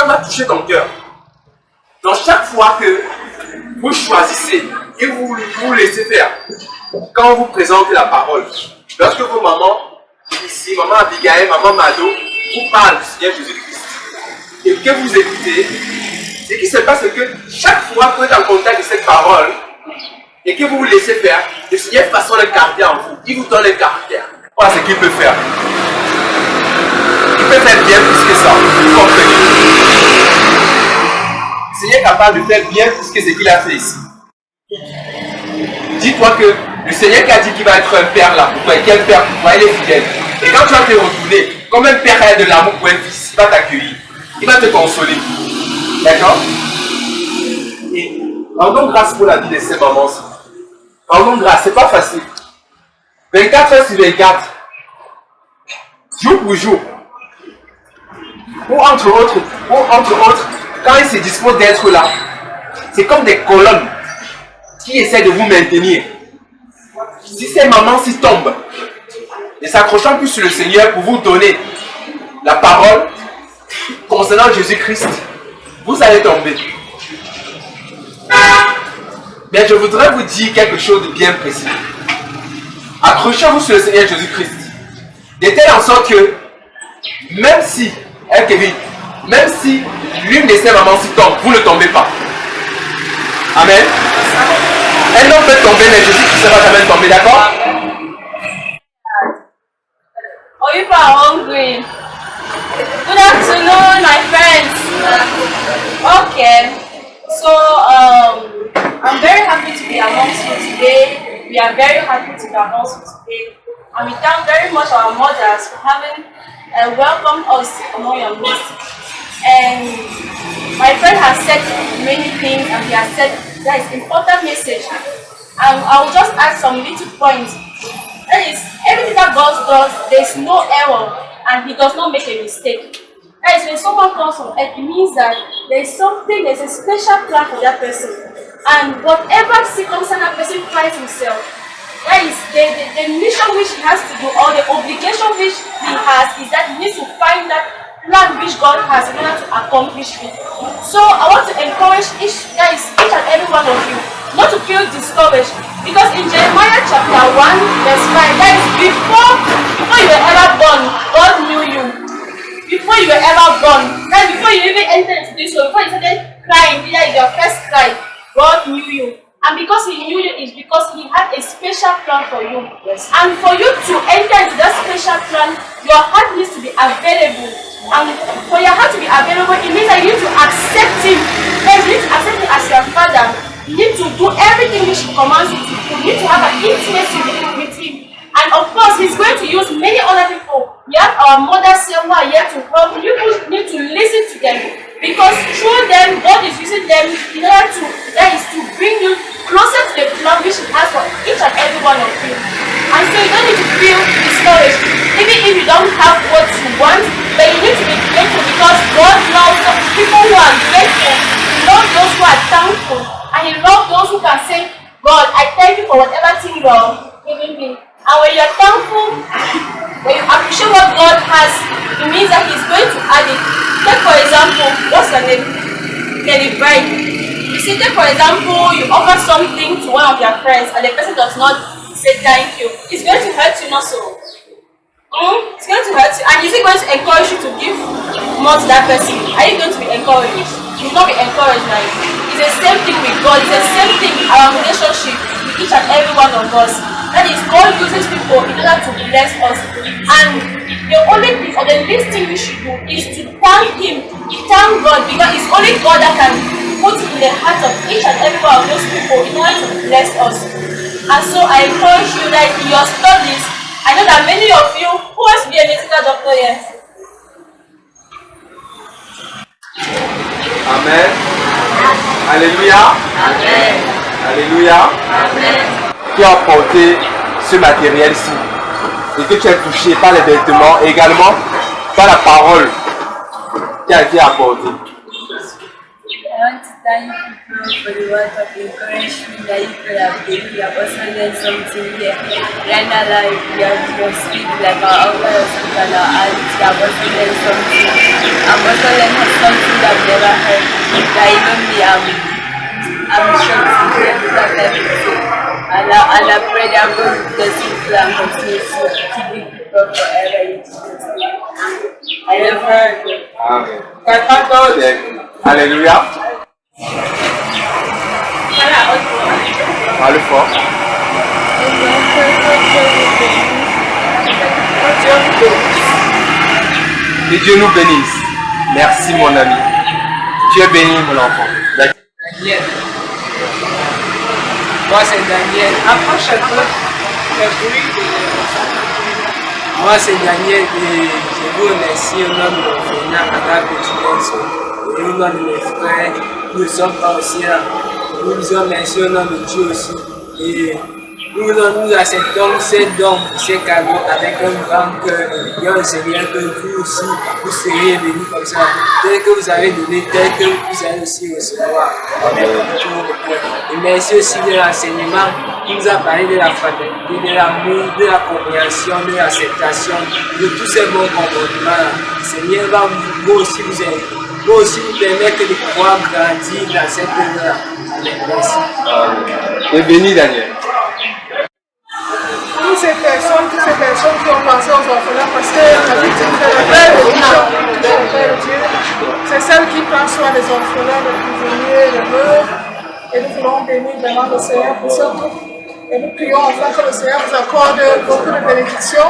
va toucher ton cœur. Donc chaque fois que vous choisissez et vous laissez faire, quand on vous présente la parole, lorsque vos mamans, ici, maman Abigail, maman Mado, vous parlent du Seigneur Jésus-Christ, et que vous écoutez, ce qui se passe, c'est que chaque fois que vous êtes en contact de cette parole, et que vous vous laissez faire, le Seigneur façonne le caractère en vous. Il vous donne le caractère. Voilà ce qu'il peut faire. Il peut faire bien plus que ça. Vous comprenez? Le Seigneur est capable de faire bien plus que ce qu'il a fait ici. Dis-toi que le Seigneur qui a dit qu'il va être un père là pour toi, quel père pour toi, il est fidèle. Et quand tu vas te retourner, comme un père a de l'amour pour un fils, il va t'accueillir. Il va te consoler. D'accord? Et rendons grâce pour la vie de ces mamans. Rendons grâce, c'est pas facile. 24 heures sur 24, jour pour jour. Ou entre autres, quand il se dispose d'être là, c'est comme des colonnes qui essaient de vous maintenir. Si ces mamans s'y tombent, ne s'accrochant plus sur le Seigneur pour vous donner la parole concernant Jésus-Christ, vous allez tomber. Mais je voudrais vous dire quelque chose de bien précis. Accrochez-vous sur le Seigneur Jésus-Christ. De telle en sorte que, même si, Kevin, même si l'une de ces mamans s'y tombe, vous ne tombez pas. Amen. Un homme peut tomber, mais Jésus-Christ ne va jamais tomber, d'accord? Oh, you are hungry. Good afternoon, my friends. Okay. So, I'm very happy to be amongst you today. We are very happy to be amongst you today. And we thank very much our mothers for having welcomed us among your midst. And my friend has said many things, and he has said that is important message. And I will just add some little points. That is, everything that God does, there is no error, and He does not make a mistake. That is, when someone comes from earth, it means that there is something, there is a special plan for that person. And whatever circumstance that person finds himself, that is the mission which he has to do, or the obligation which he has, is that he needs to find that plan which God has in order to accomplish it. So I want to encourage each and every one of you not to feel discouraged, because in Jeremiah chapter 1 verse 5, that is, before you were ever born, God knew you. Before you were ever born, that is, before you even entered into this world, before you started crying, that is your first cry, God knew you. And because He knew you is because He had a special plan for you. Yes. And for you to enter into that special plan, your heart needs to be available. And for your heart to be available, it means that you need to accept Him. Yes, you need to accept Him as your Father. You need to do everything which He commands you to do. You need to have an intimacy with Him. And of course, He's going to use many other people. We have our mothers here who are here to help. You need to listen to them, because through them, God is using them in order to, that is, to bring you closer to the plan which He has for each and every one of you. And so you don't need to feel discouraged, even if you don't have what you want, but you need to be grateful, because God loves people who are grateful. He loves those who are thankful, and He loves those who can say, God, I thank You for whatever thing You are giving me. And when you are thankful, when you appreciate what God has, it means that He's going to add it. Take for example, what's your name? Kelly Bright. You see, take for example, you offer something to one of your friends and the person does not say thank you. It's going to hurt you, not so. It's going to hurt you. And is it going to encourage you to give more to that person? Are you going to be encouraged? You will not be encouraged, right? It's the same thing with God. It's the same thing in our relationship with each and every one of us. That is, God uses people in order to bless us. And the only thing, or the least thing we should do, is to thank Him, thank God, because it's only God that can put in the hearts of each and every one of those people in order to bless us. And so I encourage you that in your studies, I know that many of you who wants to be a medical doctor here. Amen. Alléluia. Amen. Alléluia. Amen. Tu as apporté ce matériel-ci et que tu es touché par les vêtements et également par la parole qui a été apportée. I want to thank you for the word of encouragement that you could have given. You have also learned something here. Right now, like you have to speak like our uncle or something, our aunt. You have also learned something. I've also learned something that I've never heard. That even me, I'm shocked to hear that type of thing. And I pray that God will bless you and continue to keep you people forever in Jesus' name. I love her. Amen. Alléluia. Parle fort. Que Dieu nous bénisse. Merci mon ami. Tu es béni mon enfant. Daniel. Moi c'est Daniel. Approche un peu le bruit de Moi c'est Daniel et je vous remercie au nom de l'orphelinat Agape et au nom de mes frères. Nous ne sommes pas aussi là. Nous vous remercions au nom de Dieu aussi. Et nous acceptons ces dons, ces cadeaux avec un grand cœur. Et on Seigneur que vous aussi, vous seriez bénis comme ça. Tel que vous avez donné, tel que vous allez aussi recevoir. Et merci aussi de l'enseignement qui nous a parlé de la fraternité, de l'amour, de la compréhension, de l'acceptation, de tous ces bons comportements. Seigneur va vous aussi vous aider. Vous aussi vous permettre de pouvoir grandir dans cette œuvre-là. Merci. Tu es béni Daniel. Toutes ces personnes qui ont pensé aux orphelins, parce que la victime de la vraie religion, Dieu, c'est celle qui prend soin des orphelins, des prisonniers, des veuves. Et nous voulons bénir vraiment le Seigneur pour ce groupe. Et nous prions enfin que le Seigneur vous accorde beaucoup de bénédictions,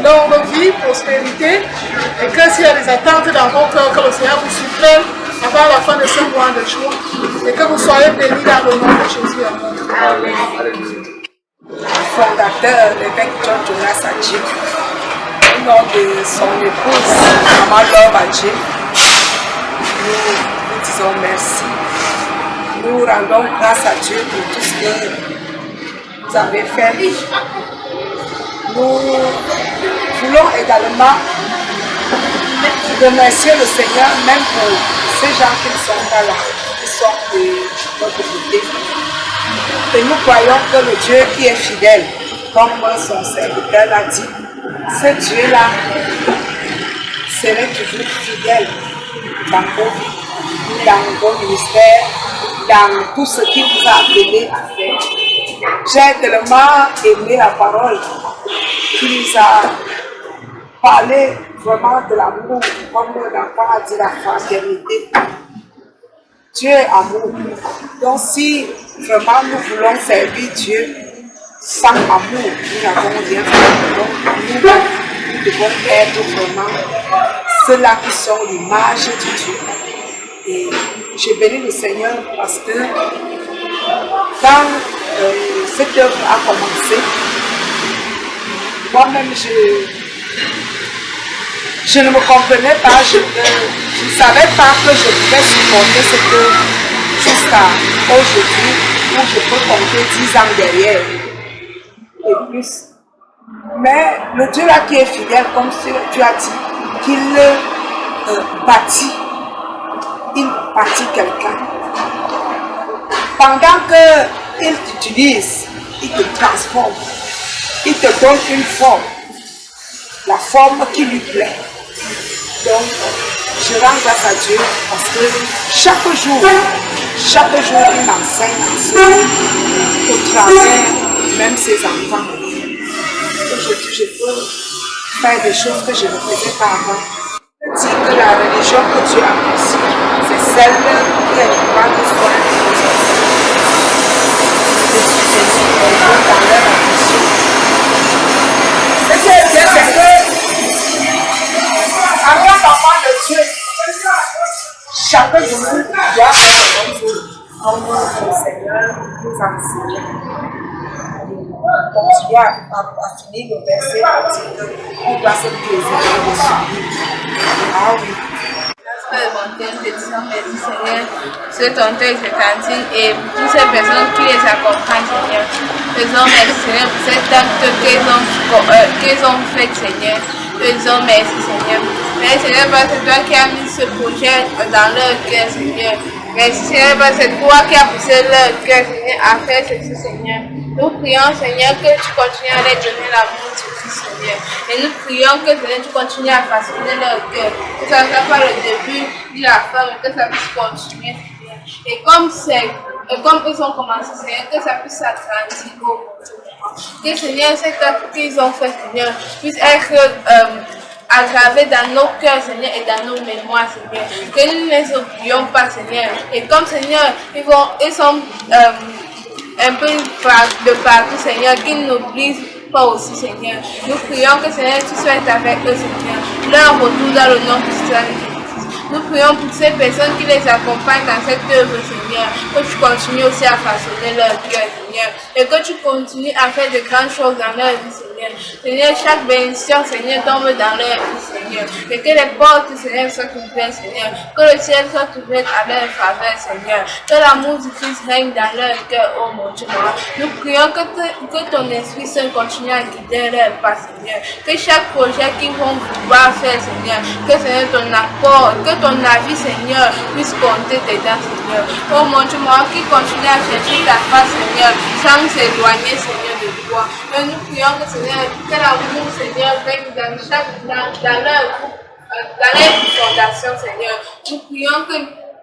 longue vie, prospérité, et que s'il y a des attentes dans vos cœurs, que le Seigneur vous supplée avant la fin de ce mois de jour, et que vous soyez bénis dans le nom de Jésus. Amen. Fondateur, l'évêque John Jonas Adjé, au nom de son épouse, Maman Love Adjé, nous disons merci. Nous rendons grâce à Dieu pour tout ce que vous avez fait. Nous voulons également remercier le Seigneur même pour ces gens qui ne sont pas là, qui sont de notre côté. Et nous croyons que le Dieu qui est fidèle, comme son serviteur l'a dit, ce Dieu-là serait toujours fidèle dans vos vies, dans vos ministères, dans tout ce qu'il vous a appelé à faire. J'ai tellement aimé la parole qui nous a parlé vraiment de l'amour, comme l'enfant a dit, la fraternité. Dieu est amour. Donc si vraiment nous voulons servir Dieu sans amour, nous n'avons rien fait. Donc nous devons être vraiment ceux-là qui sont l'image de Dieu. Et je bénis le Seigneur parce que quand cette œuvre a commencé, moi-même je ne me comprenais pas, je ne savais pas que je pouvais supporter cette œuvre jusqu'à aujourd'hui où je peux compter 10 ans derrière et plus. Mais le Dieu là qui est fidèle, comme tu as dit, qu'il bâtit, il bâtit quelqu'un. Pendant qu'il t'utilise, il te transforme, il te donne une forme, la forme qui lui plaît. Donc, je rends grâce à Dieu parce que chaque jour, il m'enseigne au travers même ses enfants. Aujourd'hui, je peux faire des choses que je ne faisais pas avant. Je dis que la religion que Dieu apprécie, c'est celle qui est prendre soin des autres. Je suis ici dans leur ambition. Ce qui est bien, c'est que en tant qu'enfant de Dieu, chacun de nous doit faire un jour comme le Seigneur nous enseigne. Continuer à finir le verset pour dire qu'on doit se plaisir dessus. Ah oui. Te disons merci Seigneur, ce ton Dieu est cantine et pour toutes ces personnes qui les accompagnent Seigneur. Te disons merci Seigneur pour cet acte qu'ils ont fait Seigneur. Te disons merci Seigneur. Merci Seigneur parce que toi qui as mis ce projet dans leur cœur Seigneur. Merci Seigneur, parce que c'est toi qui as poussé leur cœur, Seigneur, à faire ceci, Seigneur. Nous prions, Seigneur, que tu continues à leur donner l'amour de Christ, Seigneur. Et nous prions que, Seigneur, tu continues à façonner leur cœur. Que ça ne soit pas le début ni la fin, mais que ça puisse continuer, Seigneur. Et comme ils ont commencé, Seigneur, que ça puisse s'agrandir au monde. Que, Seigneur, cet acte qu'ils ont fait, Seigneur, puisse être aggravé dans nos cœurs, Seigneur, et dans nos mémoires, Seigneur. Que nous ne les oublions pas, Seigneur. Et comme, Seigneur, ils sont un peu de partout, Seigneur, qu'ils n'oublient pas aussi, Seigneur. Nous prions que, Seigneur, tu sois avec eux, Seigneur. Leur retour dans le nom de Jésus. Nous prions pour ces personnes qui les accompagnent dans cette œuvre, Seigneur, que tu continues aussi à façonner leur cœur, Seigneur, et que tu continues à faire de grandes choses dans leur vie, Seigneur. Seigneur, chaque bénédiction, Seigneur, tombe dans leur vie, Seigneur, et que les portes, Seigneur, soient ouvertes, Seigneur, que le ciel soit ouvert à leur faveur, Seigneur, que l'amour du Christ règne dans leur cœur, oh mon Dieu. Nous prions que ton Esprit Saint continue à guider leur pas, Seigneur, que chaque projet qu'ils vont pouvoir faire, Seigneur, que, Seigneur, ton accord, que ton avis, Seigneur, puisse compter dedans, Seigneur. Oh mon Dieu, moi qui continue à chercher ta face, Seigneur, sans s'éloigner, Seigneur, de toi. Et nous prions que, Seigneur, que l'amour, Seigneur, règne dans leur groupe, dans leur fondation, Seigneur. Nous prions que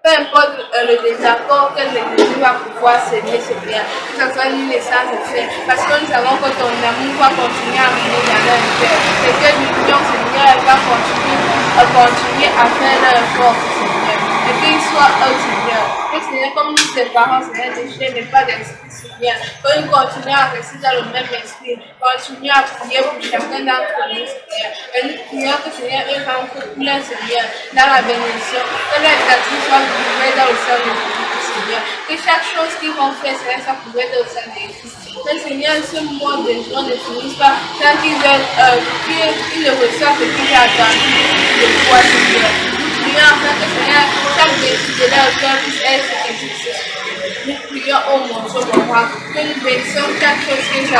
peu importe le désaccord que l'Église va pouvoir s'aimer, Seigneur, que ce soit une naissance de fait, parce que nous savons que ton amour va continuer à venir dans leur cœur, et que l'union, Seigneur, va continuer à faire leur force, Seigneur, et qu'ils soient eux, Seigneur. Que, Seigneur, comme nous, tes parents, Seigneur, déchets n'est pas d'esprit, Seigneur, que nous continuons à rester dans le même esprit, continuons à prier pour chacun d'entre nous, Seigneur, et nous prions que, Seigneur, eux rentrent plein, Seigneur, dans la bénédiction, que leur état soit couvert dans le sein de Christ, Seigneur, que chaque chose qu'ils vont faire, Seigneur, soit couvert dans le sein de Christ. Que, Seigneur, ce mois de jour ne finisse pas tant qu'ils ne reçoivent ce qu'ils ont attendu de toi, Seigneur. Nous prions afin que, Seigneur, chaque décision de leur cœur puisse être exaucée. Nous prions au mon Dieu, que nous bénissons chaque chose qu'ils ont